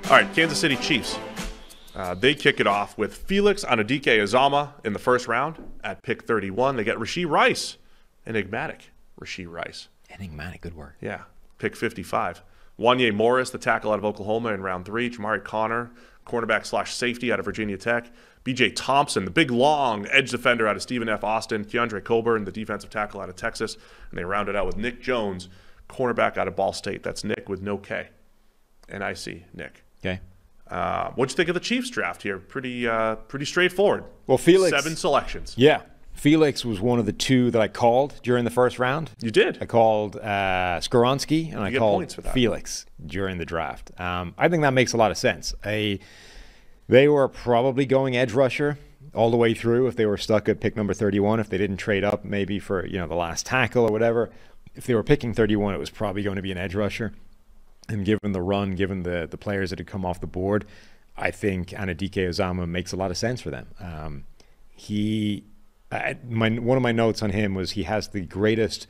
All right, Kansas City Chiefs. They kick it off with Felix Anudike-Uzomah in the first round at pick 31. They get Rashee Rice, enigmatic Rashee Rice. Enigmatic, good word. Yeah, pick 55. Wanye Morris, the tackle out of Oklahoma in round 3. Jamari Connor, cornerback/safety out of Virginia Tech. B.J. Thompson, the big, long edge defender out of Stephen F. Austin. Keandre Coburn, the defensive tackle out of Texas. And they round it out with Nick Jones, cornerback out of Ball State. That's Nick with no K. N-I-C, Nick. Okay. What'd you think of the Chiefs draft here? Pretty straightforward. Well, Felix. 7 selections. Yeah. Felix was one of the 2 that I called during the first round. You did? I called Skoronski and I called Felix during the draft. I think that makes a lot of sense. They were probably going edge rusher all the way through if they were stuck at pick number 31, if they didn't trade up maybe for the last tackle or whatever. If they were picking 31, it was probably going to be an edge rusher. And given the run, given the players that had come off the board, I think Anudike-Uzomah makes a lot of sense for them. One of my notes on him was he has the greatest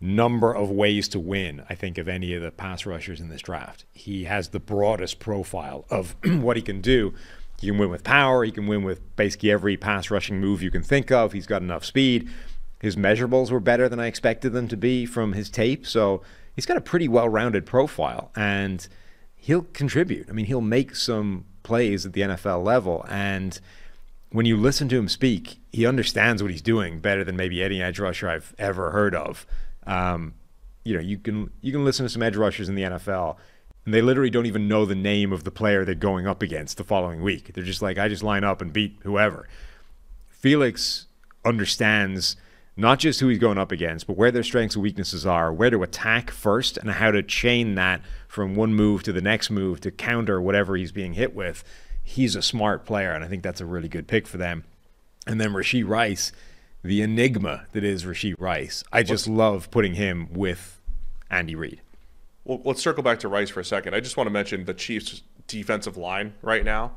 number of ways to win, I think, of any of the pass rushers in this draft. He has the broadest profile of what he can do. He can win with power. He can win with basically every pass rushing move you can think of. He's got enough speed. His measurables were better than I expected them to be from his tape. So he's got a pretty well-rounded profile, and he'll contribute. I mean, he'll make some plays at the NFL level, and when you listen to him speak, he understands what he's doing better than maybe any edge rusher I've ever heard of. You can listen to some edge rushers in the NFL, and they literally don't even know the name of the player they're going up against the following week. They're just like, I just line up and beat whoever. Felix understands not just who he's going up against, but where their strengths and weaknesses are, where to attack first, and how to chain that from one move to the next move to counter whatever he's being hit with. He's a smart player, and I think that's a really good pick for them. And then Rashee Rice, the enigma that is Rashee Rice. I just love putting him with Andy Reid. Well, let's circle back to Rice for a second. I just want to mention the Chiefs' defensive line right now.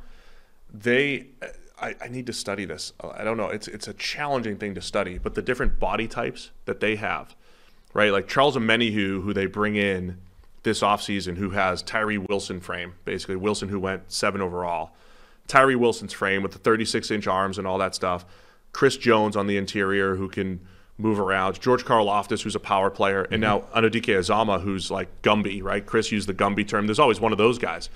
I need to study this. I don't know. It's a challenging thing to study, but the different body types that they have, right? Like Charles Omenihu, who they bring in this offseason, who has Tyree Wilson frame, basically Wilson who went 7 overall. Tyree Wilson's frame with the 36-inch arms and all that stuff. Chris Jones on the interior who can move around. George Karlaftis, who's a power player. And now Anudike-Uzomah, who's like Gumby, right? Chris used the Gumby term. There's always one of those guys.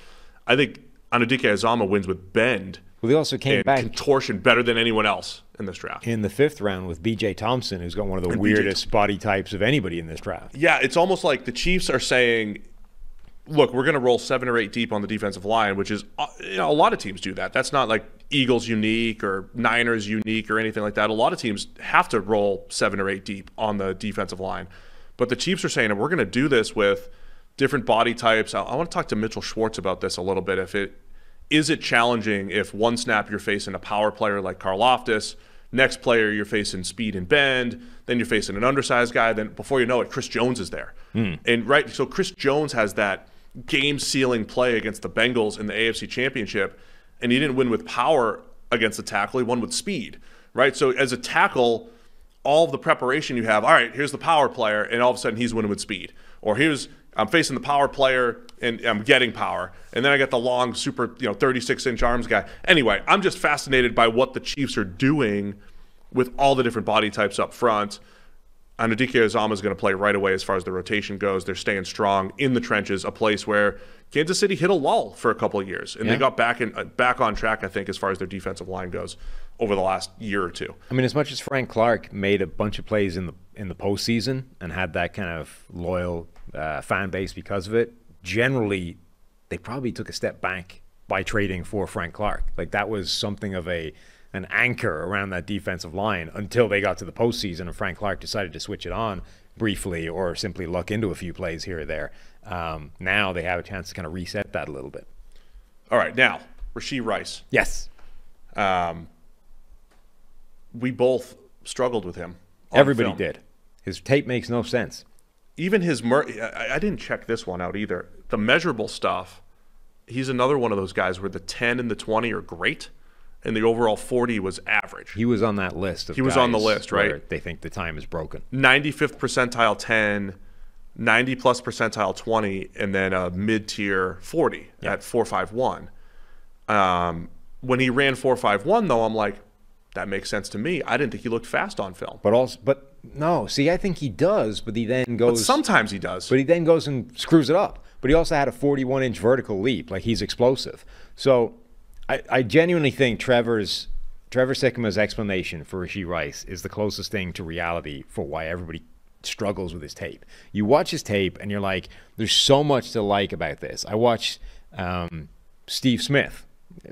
I think Anudike-Uzomah wins with bend. Well, they also came back contortion better than anyone else in this draft. In the 5th round with B.J. Thompson, who's got one of the weirdest body types of anybody in this draft. Yeah, it's almost like the Chiefs are saying, look, we're going to roll 7 or 8 deep on the defensive line, which is, a lot of teams do that. That's not like Eagles unique or Niners unique or anything like that. A lot of teams have to roll 7 or 8 deep on the defensive line. But the Chiefs are saying, we're going to do this with different body types. I want to talk to Mitchell Schwartz about this a little bit. Is it challenging if one snap you're facing a power player like Karlaftis, next player you're facing speed and bend, then you're facing an undersized guy, then before you know it, Chris Jones is there. And so Chris Jones has that game-sealing play against the Bengals in the AFC Championship, and he didn't win with power against the tackle, he won with speed, right? So as a tackle, all of the preparation you have, all right, here's the power player, and all of a sudden he's winning with speed. Or I'm facing the power player and I'm getting power. And then I got the long, super, 36-inch arms guy. Anyway, I'm just fascinated by what the Chiefs are doing with all the different body types up front. Anudike-Uzomah is going to play right away as far as the rotation goes. They're staying strong in the trenches, a place where Kansas City hit a lull for a couple of years. And they got back on track, I think, as far as their defensive line goes over the last year or two. I mean, as much as Frank Clark made a bunch of plays in the postseason and had that kind of loyal fan base because of it, generally they probably took a step back by trading for Frank Clark. Like that was something of an anchor around that defensive line until they got to the postseason and Frank Clark decided to switch it on briefly or simply luck into a few plays here or there. Now they have a chance to kind of reset that a little bit. All right, now Rashee Rice. Yes. We both struggled with him. Everybody did. His tape makes no sense. Even his I didn't check this one out either. The measurable stuff, he's another one of those guys where the 10 and the 20 are great, and the overall 40 was average. He was on that list. He was on the list, right? They think the time is broken. 95th percentile 10, 90 plus percentile 20, and then a mid-tier 40 at 4.51. When he ran 4.51, though, I'm like, that makes sense to me. I didn't think he looked fast on film. But no, see, I think he does, but he then goes. But sometimes he does. But he then goes and screws it up. But he also had a 41-inch vertical leap. Like, he's explosive. So I genuinely think Trevor Sikkema's explanation for Rashee Rice is the closest thing to reality for why everybody struggles with his tape. You watch his tape and you're like, there's so much to like about this. I watched Steve Smith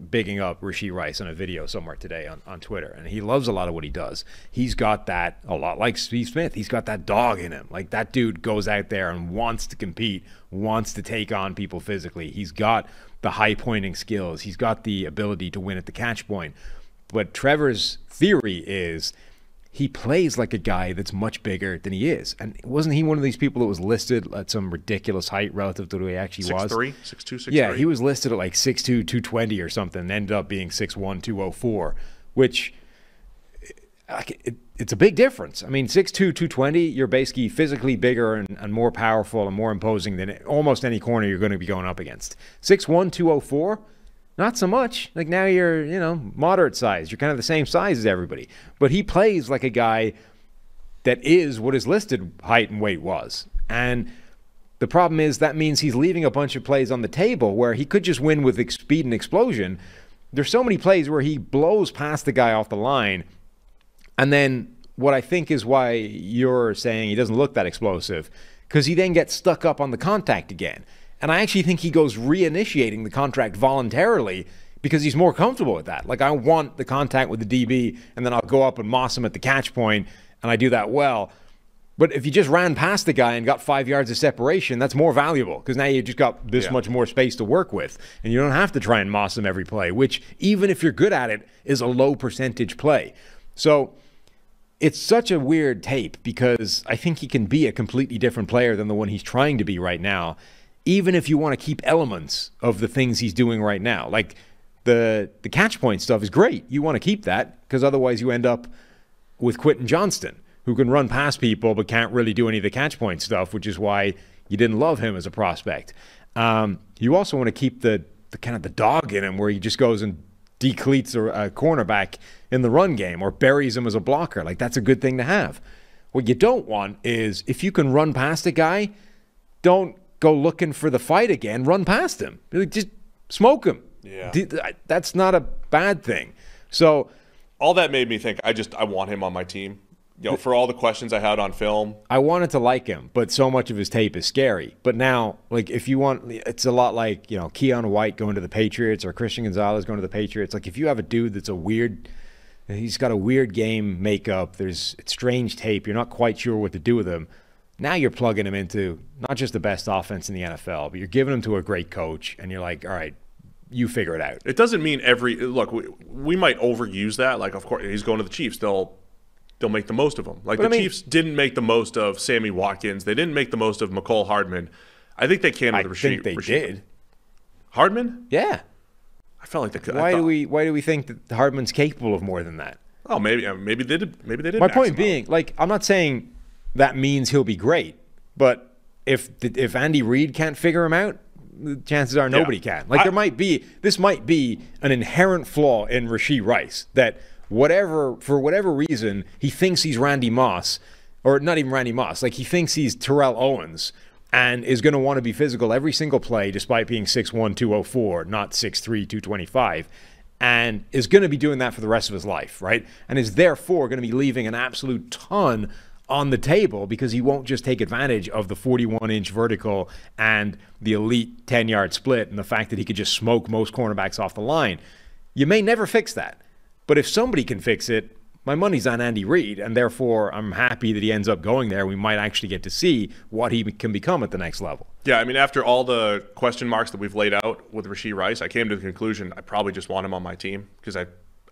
bigging up Rashee Rice on a video somewhere today on Twitter, and he loves a lot of what he does. He's got that, a lot like Steve Smith, he's got that dog in him. Like, that dude goes out there and wants to compete, wants to take on people physically. He's got the high pointing skills. He's got the ability to win at the catch point. But Trevor's theory is he plays like a guy that's much bigger than he is. And wasn't he one of these people that was listed at some ridiculous height relative to who he actually was? 6'3", 6'2", 6'3". Yeah, he was listed at like 6'2", 220 or something, and ended up being 6'1", 204, which it's a big difference. I mean, 6'2", 220, you're basically physically bigger and more powerful and more imposing than almost any corner you're going to be going up against. 6'1", 204, not so much. Like, now you're, moderate size. You're kind of the same size as everybody. But he plays like a guy that is what his listed height and weight was. And the problem is that means he's leaving a bunch of plays on the table where he could just win with speed and explosion. There's so many plays where he blows past the guy off the line. And then what I think is why you're saying he doesn't look that explosive, because he then gets stuck up on the contact again. And I actually think he goes reinitiating the contract voluntarily because he's more comfortable with that. Like, I want the contact with the DB, and then I'll go up and moss him at the catch point, and I do that well. But if you just ran past the guy and got 5 yards of separation, that's more valuable because now you just got this much more space to work with, and you don't have to try and moss him every play, which, even if you're good at it, is a low percentage play. So it's such a weird tape because I think he can be a completely different player than the one he's trying to be right now, even if you want to keep elements of the things he's doing right now. Like, the catch point stuff is great. You want to keep that because otherwise you end up with Quentin Johnston, who can run past people but can't really do any of the catch point stuff, which is why you didn't love him as a prospect. You also want to keep the kind of the dog in him where he just goes and decleats a cornerback in the run game or buries him as a blocker. Like, that's a good thing to have. What you don't want is, if you can run past a guy, don't go looking for the fight again. Run past him. Just smoke him. Yeah. That's not a bad thing. So all that made me think, I want him on my team. For all the questions I had on film. I wanted to like him, but so much of his tape is scary. But now, like, if you want, it's a lot like, Keon White going to the Patriots or Christian Gonzalez going to the Patriots. Like, if you have a dude that's he's got a weird game makeup, it's strange tape, you're not quite sure what to do with him. Now you're plugging him into not just the best offense in the NFL, but you're giving him to a great coach, and you're like, all right, you figure it out. It doesn't mean we might overuse that. Like, of course, he's going to the Chiefs. They'll make the most of him. Like, Chiefs didn't make the most of Sammy Watkins. They didn't make the most of McCole Hardman. I think they can with Rashee. I think they did. Hardman? Yeah. I felt like they could. Why do we think that Hardman's capable of more than that? Oh, maybe they did. Maybe they did. My point being, like, I'm not saying that means he'll be great, but if Andy Reid can't figure him out, the chances are nobody can. Like, this might be an inherent flaw in Rashee Rice that for whatever reason, he thinks he's Randy Moss, or not even Randy Moss. Like, he thinks he's Terrell Owens and is going to want to be physical every single play despite being 6'1", 204, not 6'3", 225, and is going to be doing that for the rest of his life, right? And is therefore going to be leaving an absolute ton on the table because he won't just take advantage of the 41-inch vertical and the elite 10-yard split and the fact that he could just smoke most cornerbacks off the line. You may never fix that. But if somebody can fix it, my money's on Andy Reid, and therefore I'm happy that he ends up going there. We might actually get to see what he can become at the next level. Yeah, I mean, after all the question marks that we've laid out with Rashee Rice, I came to the conclusion I probably just want him on my team because I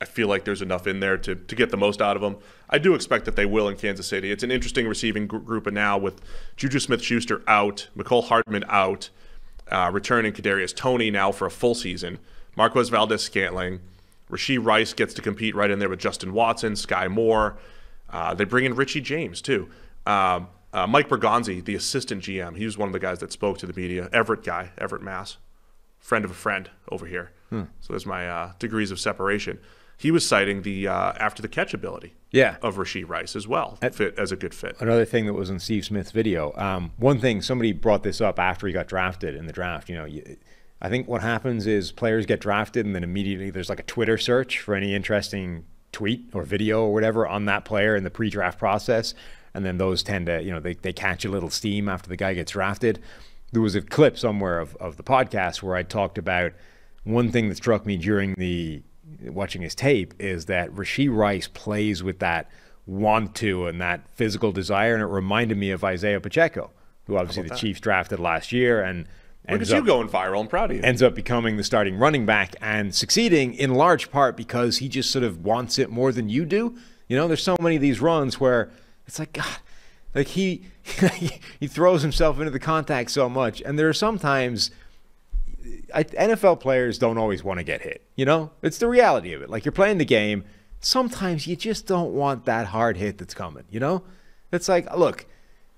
feel like there's enough in there to get the most out of him. I do expect that they will in Kansas City. It's an interesting receiving group now with Juju Smith-Schuster out, McCole Hardman out, returning Kadarius Toney now for a full season, Marquez Valdes-Scantling. Rashee Rice gets to compete right in there with Justin Watson, Sky Moore. They bring in Richie James, too. Mike Bergonzi, the assistant GM, he was one of the guys that spoke to the media. Everett, Mass. Friend of a friend over here. So there's my degrees of separation. He was citing the after the catch ability of Rashee Rice as well, fit as a good fit. Another thing that was in Steve Smith's video, one thing, somebody brought this up after he got drafted in the draft. You know, I think what happens is players get drafted and then immediately there's like a Twitter search for any interesting tweet or video or whatever on that player in the pre-draft process. And then those tend to, you know, they catch a little steam after the guy gets drafted. There was a clip somewhere of the podcast where I talked about one thing that struck me during watching his tape is that Rashee Rice plays with that want to and that physical desire, and it reminded me of Isaiah Pacheco, who obviously the Chiefs drafted last year and look at you going viral. I'm proud of you. Ends up becoming the starting running back and succeeding in large part because he just sort of wants it more than you do. You know, there's so many of these runs where it's like, God, like he throws himself into the contact so much. And there are sometimes NFL players don't always want to get hit. You know, it's the reality of it. Like, you're playing the game. Sometimes you just don't want that hard hit that's coming. You know, it's like, look,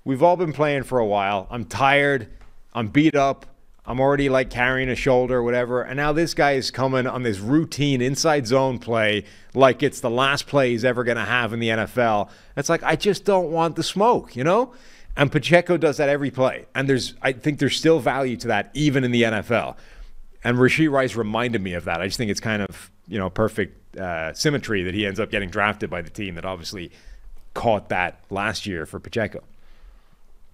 we've all been playing for a while. I'm tired. I'm beat up. I'm already like carrying a shoulder or whatever. And now this guy is coming on this routine inside zone play like it's the last play he's ever going to have in the NFL. It's like, I just don't want the smoke, you know? And Pacheco does that every play. And I think there's still value to that even in the NFL. And Rashee Rice reminded me of that. I just think it's kind of, you know, perfect symmetry that he ends up getting drafted by the team that obviously caught that last year for Pacheco.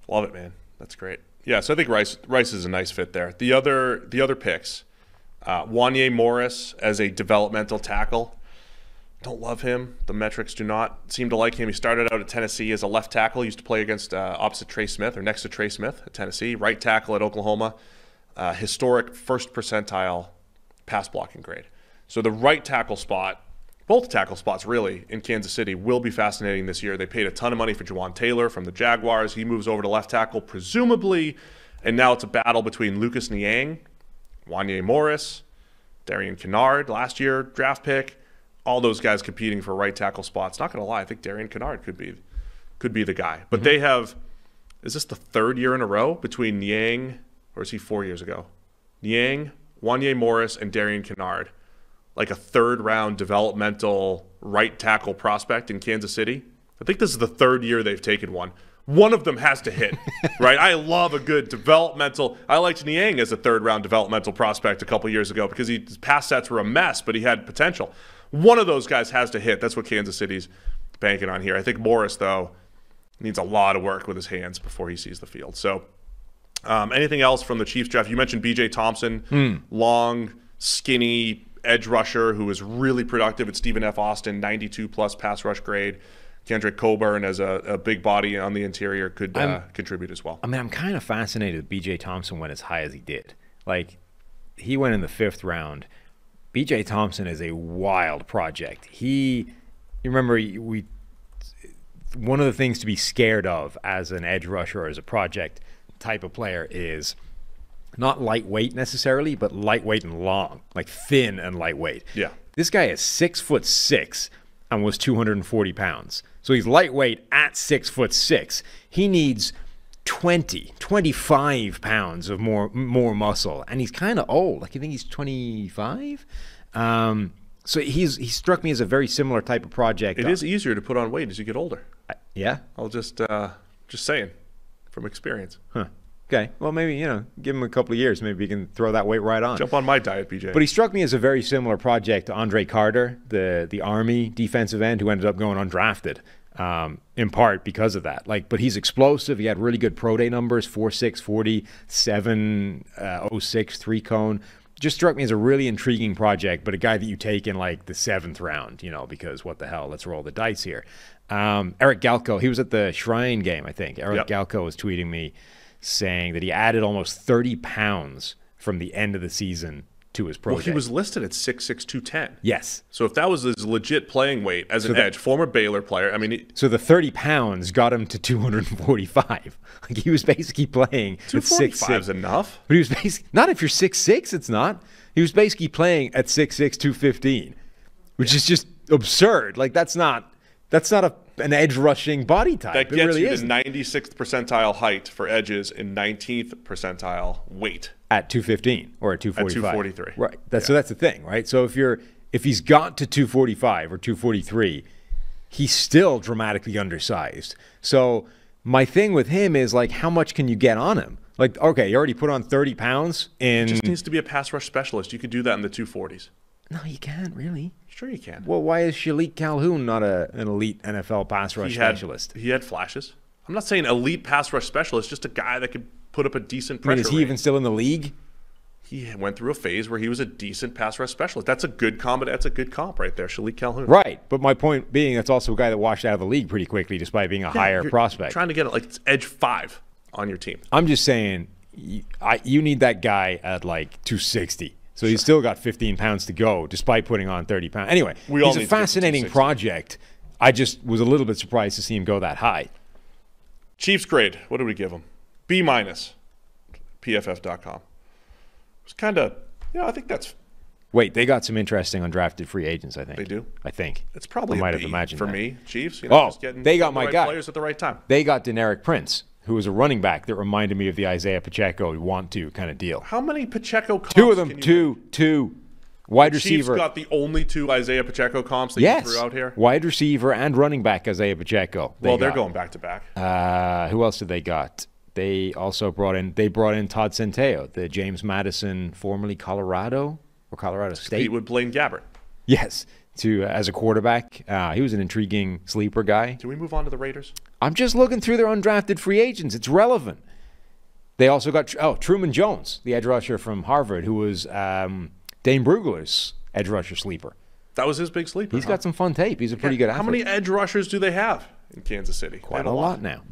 Love it, man. That's great. Yeah, so I think Rice is a nice fit there. The other picks, Wanya Morris as a developmental tackle. Don't love him. The metrics do not seem to like him. He started out at Tennessee as a left tackle. He used to play against opposite Trey Smith or next to Trey Smith at Tennessee. Right tackle at Oklahoma. Historic first percentile pass blocking grade. So the right tackle spot, both tackle spots really in Kansas City will be fascinating this year. They paid a ton of money for Jawan Taylor from the Jaguars. He moves over to left tackle presumably, and now it's a battle between Lucas Niang, Wanya Morris, Darian Kinnard, last year draft pick. All those guys competing for right tackle spots. Not going to lie, I think Darian Kinnard could be the guy. But they have, is this the third year in a row between Niang, or is he 4 years ago? Niang, Wanya Morris, and Darian Kinnard. Like a third-round developmental right tackle prospect in Kansas City. I think this is the third year they've taken one. One of them has to hit, right? I love a good developmental. I liked Niang as a third-round developmental prospect a couple years ago because his pass sets were a mess, but he had potential. One of those guys has to hit. That's what Kansas City's banking on here. I think Morris, though, needs a lot of work with his hands before he sees the field. So anything else from the Chiefs draft? You mentioned B.J. Thompson, long, skinny edge rusher who was really productive at Stephen F. Austin, 92-plus pass rush grade. Kendrick Coburn as a big body on the interior could contribute as well. I mean, I'm kind of fascinated that B.J. Thompson went as high as he did. Like, he went in the 5th round. B.J. Thompson is a wild project. You remember, one of the things to be scared of as an edge rusher or as a project type of player is not lightweight necessarily, but lightweight and long, like thin and lightweight. Yeah. This guy is 6'6" and was 240 pounds. So he's lightweight at 6'6". He needs 25 pounds of more muscle, and he's kind of old. Like, I think he's 25. So he struck me as a very similar type of project. It is easier to put on weight as you get older. Yeah. I'll just saying from experience. Huh. Okay, well, maybe, give him a couple of years. Maybe he can throw that weight right on. Jump on my diet, BJ. But he struck me as a very similar project to Andre Carter, the Army defensive end who ended up going undrafted, in part because of that. But he's explosive. He had really good pro day numbers, 4.6, 40, 7.06, 3-cone. Just struck me as a really intriguing project, but a guy that you take in, the 7th round, because what the hell, let's roll the dice here. Eric Galko, he was at the Shrine game, I think. Eric Galko was tweeting me, saying that he added almost 30 pounds from the end of the season to his pro day. He was listed at 6'6", 210. Yes. So if that was his legit playing weight as an edge, former Baylor player, so the 30 pounds got him to 245. He was basically playing at 245 is enough. But he was basically, not if you're 6'6", it's not. He was basically playing at 6'6", 215, which is just absurd. That's not That's not an edge rushing body type. That It gets really you isn't. the 96th percentile height for edges and 19th percentile weight. At 215 or at 245. At 243. Right. So that's the thing, right? So if he's got to 245 or 243, he's still dramatically undersized. So my thing with him is, like, how much can you get on him? Like, okay, you already put on 30 pounds in... Just needs to be a pass rush specialist. You could do that in the 240s. No, you can't, really. Sure you can. Well, why is Shalik Calhoun not an elite NFL pass rush specialist? He had flashes. I'm not saying elite pass rush specialist, just a guy that could put up a decent I mean, pressure is he rate. even still in the league? He went through a phase where he was a decent pass rush specialist. That's a good comp. That's a good comp right there, Shalik Calhoun. Right, but my point being, that's also a guy that washed out of the league pretty quickly, despite being a higher prospect. Trying to get like edge 5 on your team. I'm just saying, you need that guy at like 260. So he's still got 15 pounds to go, despite putting on 30 pounds. Anyway, he's a fascinating project. I just was a little bit surprised to see him go that high. Chiefs grade, what do we give him? B-, PFF.com. It's kind of, I think that's... Wait, they got some interesting undrafted free agents, I think. They do? I think. It's probably I might a have B imagined for that. me, Chiefs. Just they got my right guy. Players at the right time. They got Deneric Prince, who was a running back that reminded me of the Isaiah Pacheco want to kind of deal. How many Pacheco comps? Two of them, two. Wide receiver. Chiefs got the only 2 Isaiah Pacheco comps that you threw out here? Wide receiver and running back Isaiah Pacheco. They're going back to back. Who else did they got? They also brought in Todd Centeio, the James Madison, formerly Colorado or Colorado State. He would Blaine Gabbert. Yes, as a quarterback. He was an intriguing sleeper guy. Do we move on to the Raiders? I'm just looking through their undrafted free agents. It's relevant. They also got Truman Jones, the edge rusher from Harvard, who was Dane Brugler's edge rusher sleeper. That was his big sleeper. He's got some fun tape. He's a pretty good athlete. How many edge rushers do they have in Kansas City? Quite a lot now.